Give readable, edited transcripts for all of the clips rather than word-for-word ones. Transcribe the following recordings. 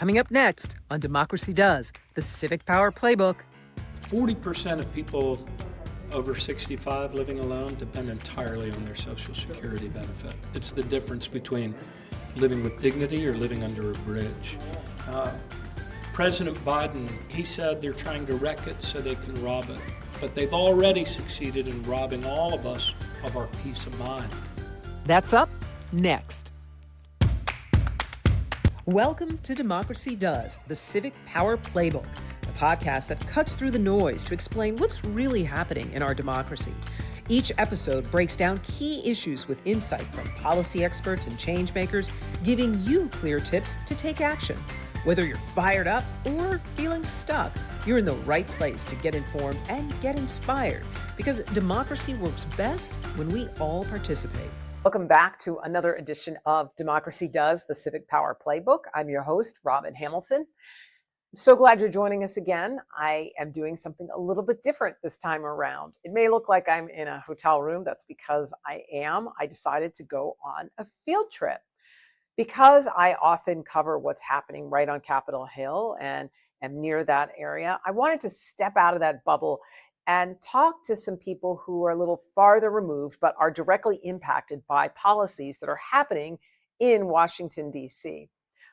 Coming up next on Democracy Does, the Civic Power Playbook. 40% of people over 65 living alone depend entirely on their Social Security benefit. It's the difference between living with dignity or living under a bridge. President Biden, he said they're trying to wreck it so they can rob it. But they've already succeeded in robbing all of us of our peace of mind. That's up next. Welcome to Democracy Does, the Civic Power Playbook, a podcast that cuts through the noise to explain what's really happening in our democracy. Each episode breaks down key issues with insight from policy experts and change makers, giving you clear tips to take action. Whether you're fired up or feeling stuck, you're in the right place to get informed and get inspired, because democracy works best when we all participate. Welcome back to another edition of Democracy Does, the Civic Power Playbook. I'm your host, Robin Hamilton. I'm so glad you're joining us again. I am doing something a little bit different this time around. It may look like I'm in a hotel room. That's because I am. I decided to go on a field trip. Because I often cover what's happening right on Capitol Hill and am near that area, I wanted to step out of that bubble and talk to some people who are a little farther removed but are directly impacted by policies that are happening in Washington, D.C.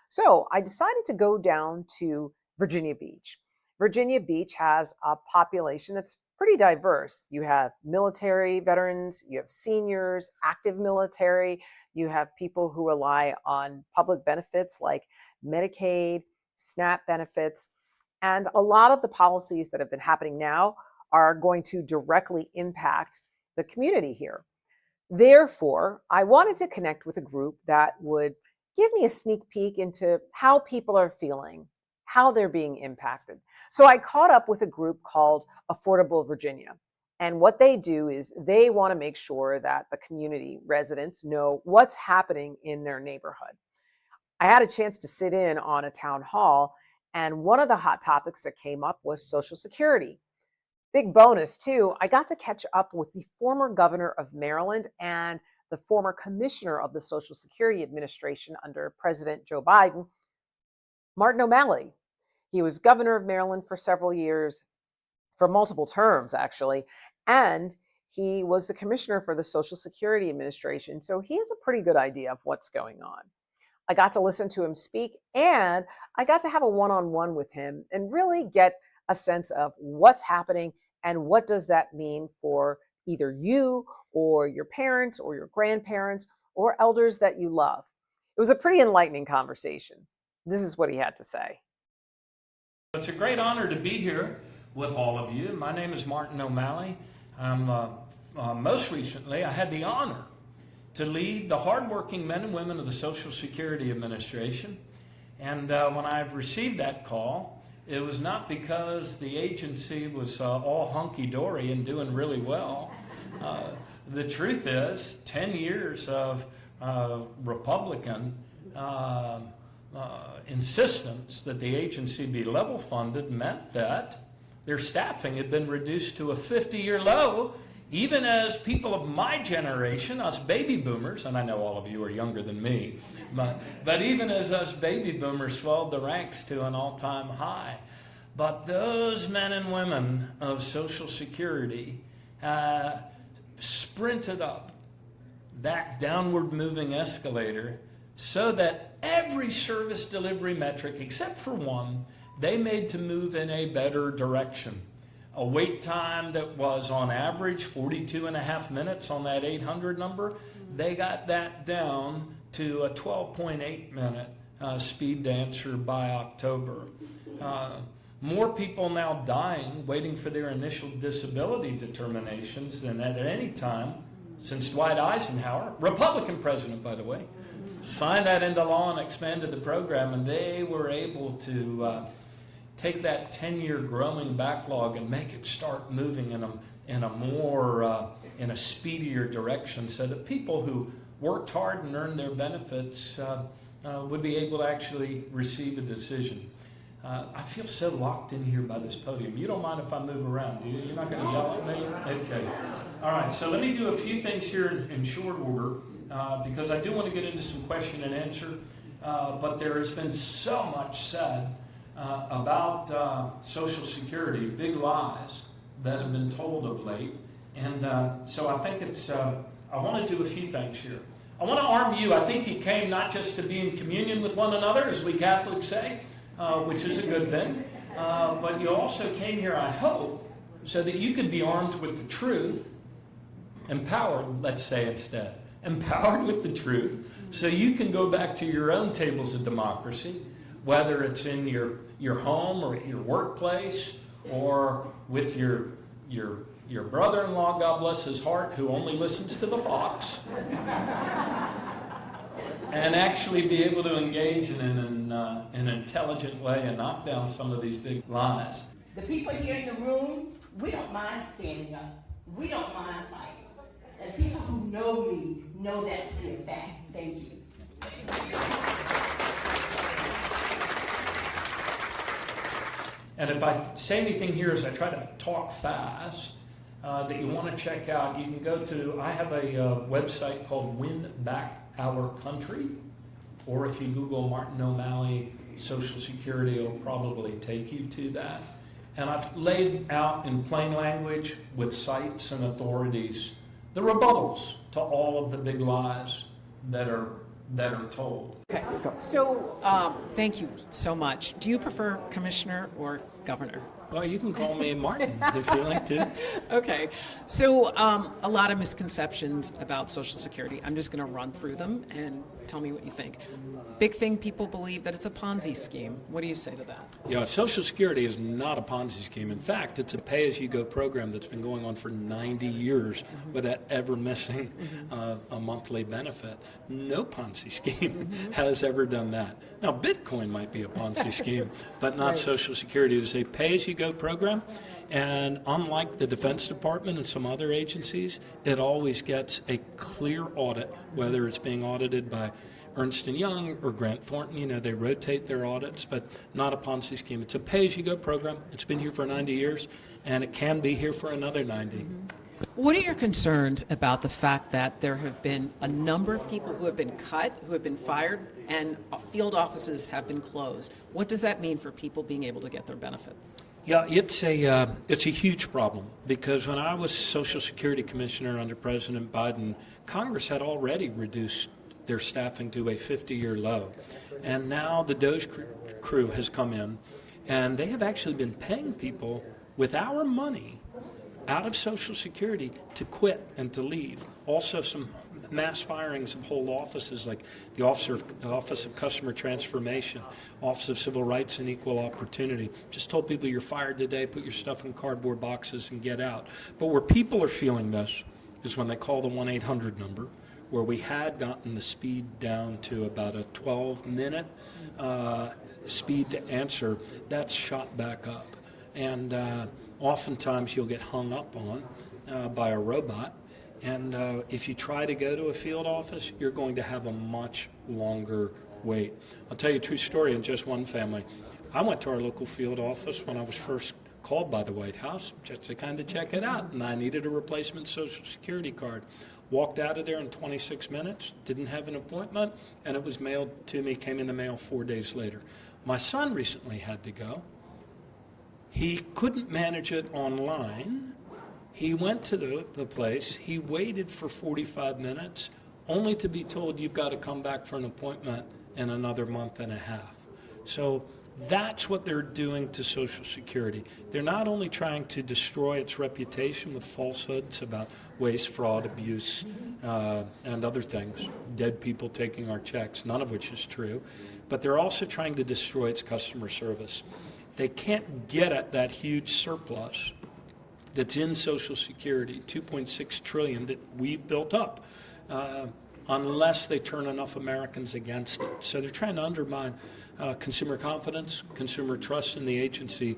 So I decided to go down to Virginia Beach. Virginia Beach has a population that's pretty diverse. You have military veterans, you have seniors, active military, you have people who rely on public benefits like Medicaid, SNAP benefits, and a lot of the policies that have been happening now are going to directly impact the community here. Therefore, I wanted to connect with a group that would give me a sneak peek into how people are feeling, how they're being impacted. So I caught up with a group called Affordable Virginia. And what they do is they want to make sure that the community residents know what's happening in their neighborhood. I had a chance to sit in on a town hall, and one of the hot topics that came up was Social Security. Big bonus too, I got to catch up with the former governor of Maryland and the former commissioner of the Social Security Administration under President Joe Biden, Martin O'Malley. He was governor of Maryland for several years, for multiple terms actually, and he was the commissioner for the Social Security Administration. So he has a pretty good idea of what's going on. I got to listen to him speak, and I got to have a one-on-one with him and really get a sense of what's happening and what does that mean for either you or your parents or your grandparents or elders that you love. It was a pretty enlightening conversation. This is what he had to say. It's a great honor to be here with all of you. My name is Martin O'Malley. Most recently, I had the honor to lead the hardworking men and women of the Social Security Administration. And when I received that call, it was not because the agency was all hunky-dory and doing really well. The truth is, 10 years of Republican insistence that the agency be level funded meant that their staffing had been reduced to a 50-year low, even as people of my generation, us baby boomers, and I know all of you are younger than me, but even as us baby boomers swelled the ranks to an all-time high. But those men and women of Social Security sprinted up that downward moving escalator so that every service delivery metric, except for one, they made to move in a better direction. A wait time that was on average 42 and a half minutes on that 800 number, they got that down to a 12.8 minute speed to answer by October. More people now dying waiting for their initial disability determinations than at any time since Dwight Eisenhower, Republican president by the way, signed that into law and expanded the program, and they were able to take that 10-year growing backlog and make it start moving in a speedier direction, so that people who worked hard and earned their benefits would be able to actually receive a decision. I feel so locked in here by this podium. You don't mind if I move around, do you? You're not going to yell at me? Okay. All right, so let me do a few things here in short order because I do want to get into some question and answer. but there has been so much said about Social Security, big lies that have been told of late. And so I think I want to do a few things here. I want to arm you. I think you came not just to be in communion with one another, as we Catholics say, which is a good thing, but you also came here, I hope, so that you could be armed with the truth, empowered, let's say instead, empowered with the truth, so you can go back to your own tables of democracy, whether it's in your home or your workplace, or with your brother-in-law, God bless his heart, who only listens to the Fox, and actually be able to engage in an intelligent way and knock down some of these big lies. The people here in the room, we don't mind standing up. We don't mind fighting. And people who know me know that to be a fact. Thank you. And if I say anything here as I try to talk fast, that you want to check out, you can go to, I have a website called Win Back Our Country, or if you Google Martin O'Malley Social Security, it'll probably take you to that. And I've laid out in plain language with sites and authorities the rebuttals to all of the big lies that are told. Okay, so thank you so much. Do you prefer commissioner or governor? Well, you can call me Martin if you like to. Okay, so a lot of misconceptions about Social Security. I'm just going to run through them and tell me what you think. Big thing, people believe that it's a Ponzi scheme. What do you say to that? Yeah, Social Security is not a Ponzi scheme. In fact, it's a pay-as-you-go program that's been going on for 90 years without ever missing a monthly benefit. No Ponzi scheme has ever done that. Now, Bitcoin might be a Ponzi scheme, but not Social Security. It is a pay-as-you-go program, and unlike the Defense Department and some other agencies, it always gets a clear audit, whether it's being audited by Ernst & Young or Grant Thornton. You know, they rotate their audits, but not a Ponzi scheme. It's a pay-as-you-go program. It's been here for 90 years, and it can be here for another 90. What are your concerns about the fact that there have been a number of people who have been cut, who have been fired, and field offices have been closed? What does that mean for people being able to get their benefits? Yeah, it's a huge problem, because when I was Social Security Commissioner under President Biden, Congress had already reduced their staffing to a 50-year low. And now the Doge crew has come in, and they have actually been paying people with our money out of Social Security to quit and to leave. Also, some mass firings of whole offices, like the Office of Customer Transformation, Office of Civil Rights and Equal Opportunity. Just told people, you're fired today, put your stuff in cardboard boxes and get out. But where people are feeling this is when they call the 1-800 number, where we had gotten the speed down to about a 12-minute speed to answer. That's shot back up. And oftentimes you'll get hung up on by a robot. And if you try to go to a field office, you're going to have a much longer wait. I'll tell you a true story in just one family. I went to our local field office when I was first called by the White House just to kind of check it out, and I needed a replacement Social Security card. Walked out of there in 26 minutes, didn't have an appointment, and it was mailed to me, came in the mail 4 days later. My son recently had to go. He couldn't manage it online. He went to the place, he waited for 45 minutes, only to be told you've got to come back for an appointment in another month and a half. So that's what they're doing to Social Security. They're not only trying to destroy its reputation with falsehoods about waste, fraud, abuse, and other things, dead people taking our checks, none of which is true, but they're also trying to destroy its customer service. They can't get at that huge surplus that's in Social Security, $2.6 trillion that we've built up, unless they turn enough Americans against it. So they're trying to undermine consumer confidence, consumer trust in the agency.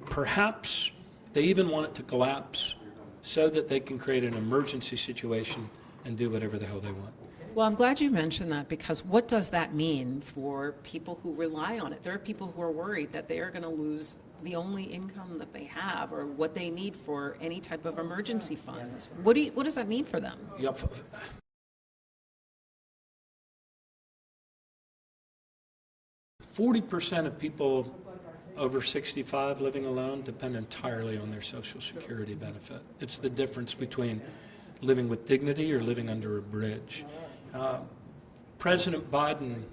Perhaps they even want it to collapse so that they can create an emergency situation and do whatever the hell they want. Well, I'm glad you mentioned that, because what does that mean for people who rely on it? There are people who are worried that they are going to lose the only income that they have, or what they need for any type of emergency funds. What does that mean for them? Yep. 40% of people over 65 living alone depend entirely on their Social Security benefit. It's the difference between living with dignity or living under a bridge. President Biden,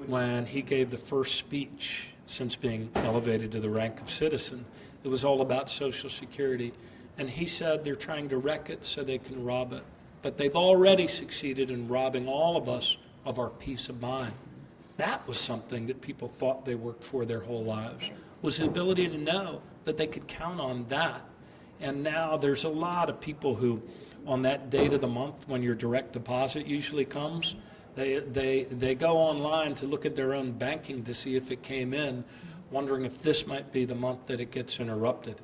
when he gave the first speech since being elevated to the rank of citizen, it was all about Social Security. And he said they're trying to wreck it so they can rob it. But they've already succeeded in robbing all of us of our peace of mind. That was something that people thought they worked for their whole lives, was the ability to know that they could count on that. And now there's a lot of people who, on that date of the month when your direct deposit usually comes, they go online to look at their own banking to see if it came in, wondering if this might be the month that it gets interrupted.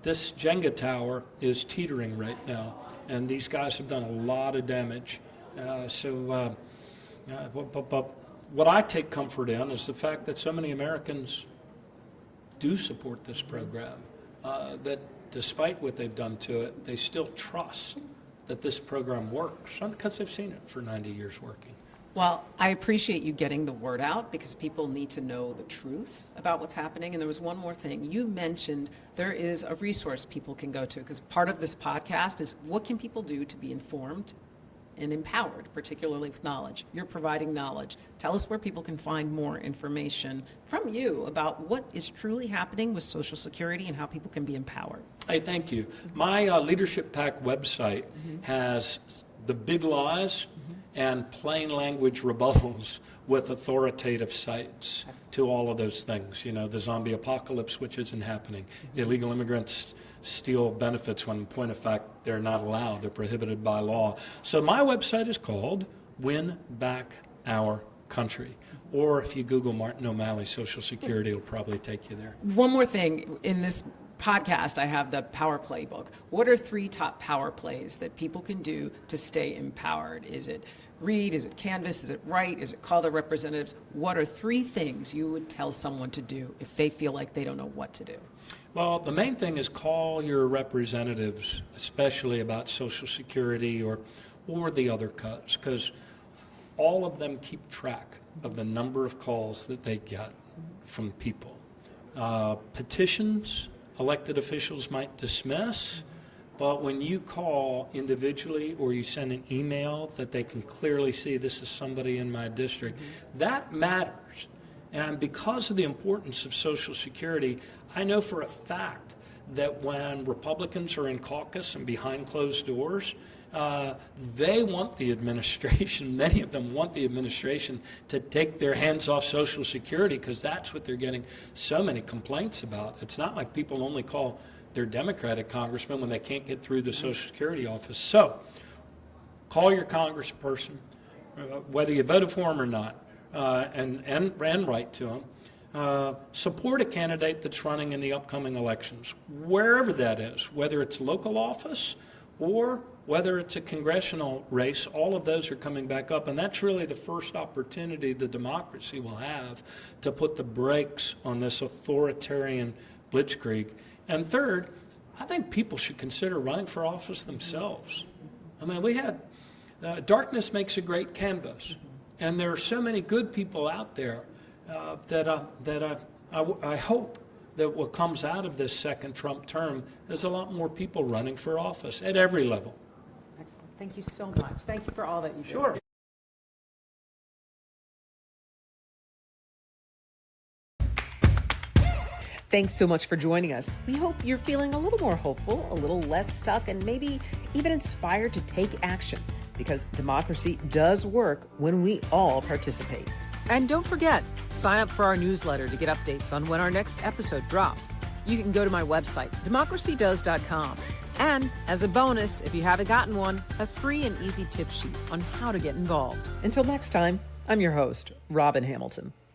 This Jenga tower is teetering right now, and these guys have done a lot of damage. But what I take comfort in is the fact that so many Americans do support this program, that despite what they've done to it, they still trust that this program works, because they've seen it for 90 years working. Well, I appreciate you getting the word out because people need to know the truth about what's happening. And there was one more thing. You mentioned there is a resource people can go to, because part of this podcast is what can people do to be informed and empowered, particularly with knowledge. You're providing knowledge. Tell us where people can find more information from you about what is truly happening with Social Security and how people can be empowered. Hey, thank you. My Leadership PAC website has the big lies and plain language rebuttals with authoritative sites to all of those things. You know, the zombie apocalypse, which isn't happening. Illegal immigrants steal benefits when, in point of fact, they're not allowed. They're prohibited by law. So my website is called Win Back Our Country. Or if you Google Martin O'Malley Social Security, it'll probably take you there. One more thing. In this podcast, I have the Power Playbook. What are 3 top power plays that people can do to stay empowered? Is it read? Is it canvas? Is it write? Is it call their representatives? What are 3 things you would tell someone to do if they feel like they don't know what to do? Well, the main thing is call your representatives, especially about Social Security or the other cuts, because all of them keep track of the number of calls that they get from people. Petitions, elected officials might dismiss, but when you call individually or you send an email that they can clearly see this is somebody in my district, that matters. And because of the importance of Social Security, I know for a fact that when Republicans are in caucus and behind closed doors, they want the administration, many of them want the administration to take their hands off Social Security, because that's what they're getting so many complaints about. It's not like people only call their Democratic congressman when they can't get through the Social Security office. So call your congressperson, whether you voted for him or not, and write to him. Support a candidate that's running in the upcoming elections, wherever that is, whether it's local office or whether it's a congressional race. All of those are coming back up, and that's really the first opportunity the democracy will have to put the brakes on this authoritarian blitzkrieg. And third, I think people should consider running for office themselves. I mean, we had darkness makes a great canvas, and there are so many good people out there that I hope that what comes out of this second Trump term is a lot more people running for office at every level. Excellent. Thank you so much. Thank you for all that you do. Sure. Thanks so much for joining us. We hope you're feeling a little more hopeful, a little less stuck, and maybe even inspired to take action, because democracy does work when we all participate. And don't forget, sign up for our newsletter to get updates on when our next episode drops. You can go to my website, democracydoes.com. And as a bonus, if you haven't gotten one, a free and easy tip sheet on how to get involved. Until next time, I'm your host, Robin Hamilton.